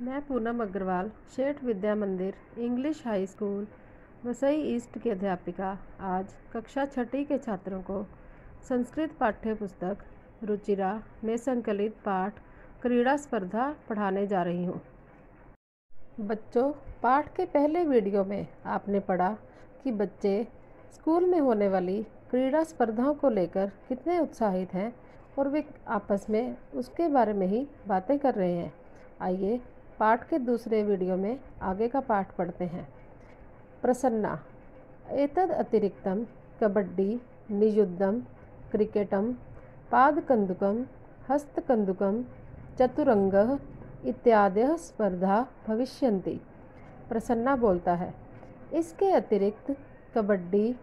मैं पूनम अग्रवाल शेठ विद्या मंदिर English high school Vasai east की अध्यापिका आज कक्षा छठी के छात्रों को संस्कृत पाठ्य पुस्तक रुचिरा में संकलित पाठ क्रीड़ा स्पर्धा पढ़ाने जा रही हूँ। बच्चों, पाठ के पहले वीडियो में आपने पढ़ा कि बच्चे स्कूल में होने वाली क्रीड़ा स्पर्धाओं को लेकर कितने उत्साहित हैं और वे आपस में उसके बारे में ही बातें कर रहे हैं। आइए पाठ के दूसरे वीडियो में आगे का पाठ पढ़ते हैं। प्रसन्ना एतद अतिरिक्तम कबड्डी, निजुद्धम, क्रिकेटम, पादकन्दुकम, हस्तकन्दुकम, चतुरंगः इत्यादि स्पर्धा भविष्यन्ति। प्रसन्ना बोलता है, इसके अतिरिक्त कबड्डी,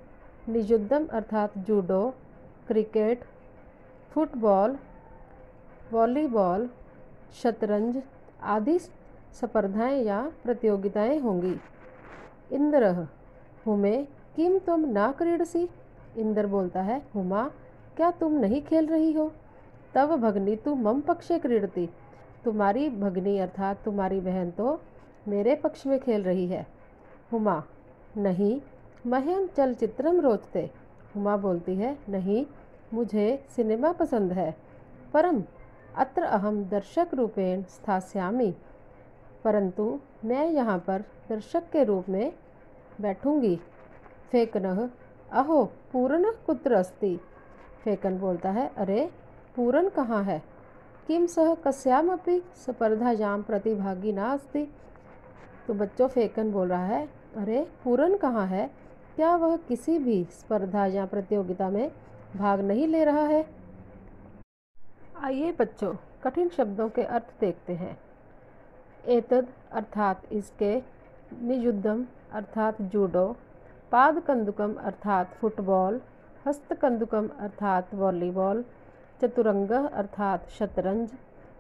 निजुद्धम अर्थात जूडो, क्रिकेट, फुटबॉल, वॉलीबॉल, शतरंज आदि स्पर्धाएं या प्रतियोगिताएं होंगी। इंद्रः हुमे किम तुम न क्रीडसि। इंद्र बोलता है, हुमा क्या तुम नहीं खेल रही हो। तव भगनी तु मम पक्षे क्रीडति। तुम्हारी भगनी अर्थात तुम्हारी बहन तो मेरे पक्ष में खेल रही है। हुमा नहीं मह्यम चलचित्रम रोचते। हुमा बोलती है, नहीं मुझे सिनेमा पसंद है। परम अत्र अहम दर्शक रूपेण स्थास्यामि। परंतु मैं यहाँ पर दर्शक के रूप में बैठूंगी। फेकनः अहो पूरन कुत्र अस्ति। फेकन बोलता है, अरे पूरन कहाँ है। किम सह कस्यामपि स्पर्धायां प्रतिभागी नास्ति। तो बच्चों, फेकन बोल रहा है, अरे पूरन कहाँ है, क्या वह किसी भी स्पर्धा या प्रतियोगिता में भाग नहीं ले रहा है। आइए बच्चों, कठिन शब्दों के अर्थ देखते हैं। एतद अर्थात इसके, निजुद्धम अर्थात जूडो, पादकन्दुकम अर्थात फुटबॉल, हस्तकन्दुकम अर्थात वॉलीबॉल, चतुरंगः अर्थात शतरंज,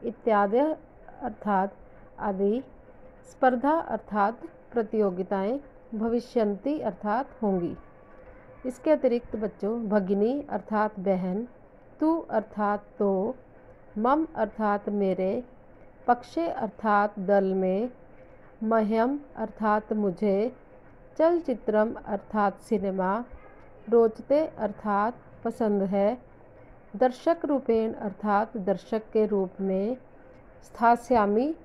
इत्यादि अर्थात आदि, स्पर्धा अर्थात प्रतियोगिताएं, भविष्यन्ति अर्थात होंगी। इसके अतिरिक्त बच्चों, भगिनी अर्थात बहन, तू अर्थात तो, मम अर्थात मेरे, पक्षे अर्थात दल में, मह्यम अर्थात मुझे, चलचित्रम अर्थात सिनेमा, रोचते अर्थात पसंद है, दर्शक रूपेण अर्थात दर्शक के रूप में, स्थास्यामि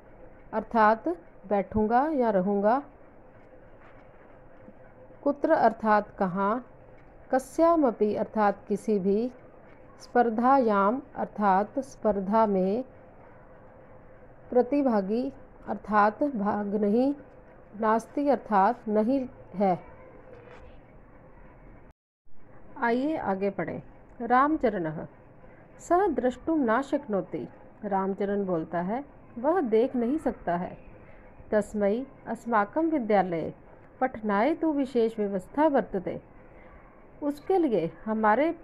अर्थात बैठूंगा या रहूँगा, कुत्र अर्थात कहाँ, कस्यामपि अर्थात किसी भी, स्पर्धायाम अर्थात स्पर्धा में, प्रतिभागी अर्थात भाग नहीं, नास्ति अर्थात नहीं है। आइए आगे पढ़ें। रामचरणः सः द्रष्टुम न शक्नोति। रामचरण बोलता है, वह देख नहीं सकता है। तस्मै अस्माकं विद्यालये पठनाय तु विशेष व्यवस्था वर्तते। उसके लिए हमारे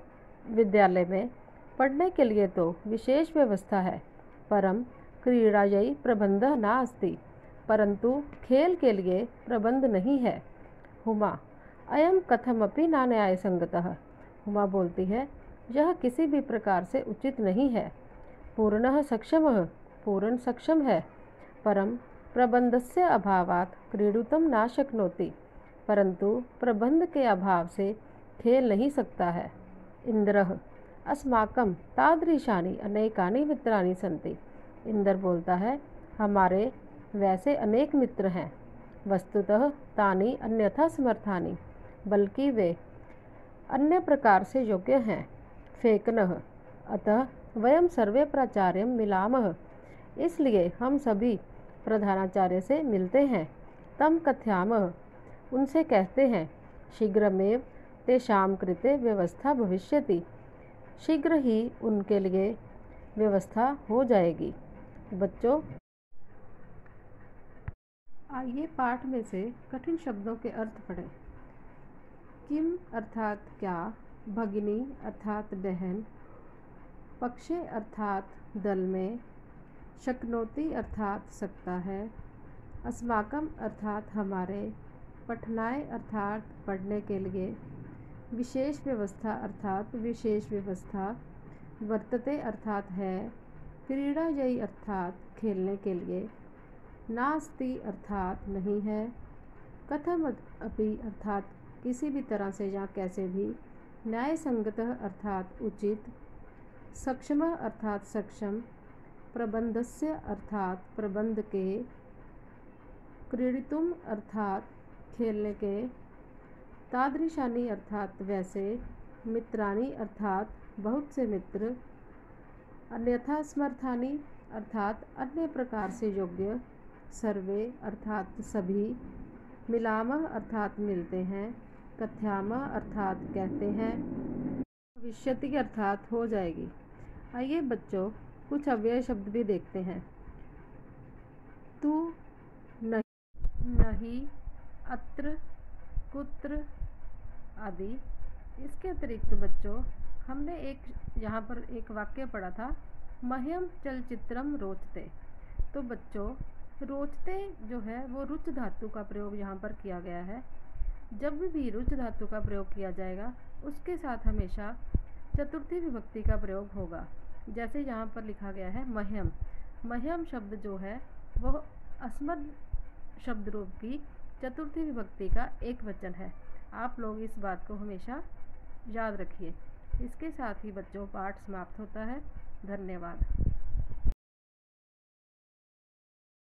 विद्यालय में पढ़ने के लिए तो विशेष व्यवस्था है। परम क्रीड़ायै प्रबंधः नास्ति। परंतु खेल के लिए प्रबंध नहीं है। हुमा अयम कथमपि न न्यायसंगतः। हुमा बोलती है, यह किसी भी प्रकार से उचित नहीं है। पूर्णः सक्षमः पूर्ण सक्षम है। परम प्रबंधस्य अभावात् क्रीडुतुं न शक्नोति। परंतु प्रबंध के अभाव से खेल नहीं सकता है। इंद्रः अस्माकं तादृशानि अनेकानि मित्राणि सन्ति। इंद्र बोलता है, हमारे वैसे अनेक मित्र हैं। वस्तुतः तानि अन्यथा समर्थानि, बल्कि वे अन्य प्रकार से योग्य हैं। फेकनः अतः वयं सर्वे प्राचार्यं मिलामः। इसलिए हम सभी प्रधानाचार्य से मिलते हैं। तम कथयामः उनसे कहते हैं, शीघ्रमेव तेषां कृते व्यवस्था भविष्यति। शीघ्र ही उनके लिए व्यवस्था हो जाएगी। बच्चों, आइए पाठ में से कठिन शब्दों के अर्थ पढ़ें। किम अर्थात क्या, भगिनी अर्थात बहन, पक्षे अर्थात दल में, शक्नोति अर्थात सकता है, अस्माकम अर्थात हमारे, पठनाय अर्थात पढ़ने के लिए, विशेष व्यवस्था अर्थात विशेष व्यवस्था, वर्तते अर्थात है, क्रीड़ायै अर्थात खेलने के लिए, नास्ति अर्थात नहीं है, कथम अपि अर्थात किसी भी तरह से या कैसे भी, न्याय संगतः अर्थात उचित, सक्षम अर्थात सक्षम, प्रबंधस्य अर्थात प्रबंध के, क्रीडितुम अर्थात खेलने के, तादृशानी अर्थात वैसे, मित्राणी अर्थात बहुत से मित्र, अन्यथा समर्थानी अर्थात अन्य प्रकार से योग्य, सर्वे अर्थात सभी, मिलामः अर्थात मिलते हैं, कथ्यामः अर्थात कहते हैं, भविष्यति के अर्थात हो जाएगी। आइए बच्चों कुछ अव्यय शब्द भी देखते हैं। तू, नहीं, अत्र, कुत्र आदि। इसके अतिरिक्त बच्चों हमने यहाँ पर एक वाक्य पढ़ा था, मह्यम चलचित्रम रोचते। तो बच्चों रोचते जो है वो रुच धातु का प्रयोग यहाँ पर किया गया है। जब भी रुच धातु का प्रयोग किया जाएगा उसके साथ हमेशा चतुर्थी विभक्ति का प्रयोग होगा। जैसे यहाँ पर लिखा गया है मह्यम। मह्यम शब्द जो है वह अस्मद शब्द रूप की चतुर्थी विभक्ति का एक वचन है। आप लोग इस बात को हमेशा याद रखिए। इसके साथ ही बच्चों पाठ समाप्त होता है। धन्यवाद।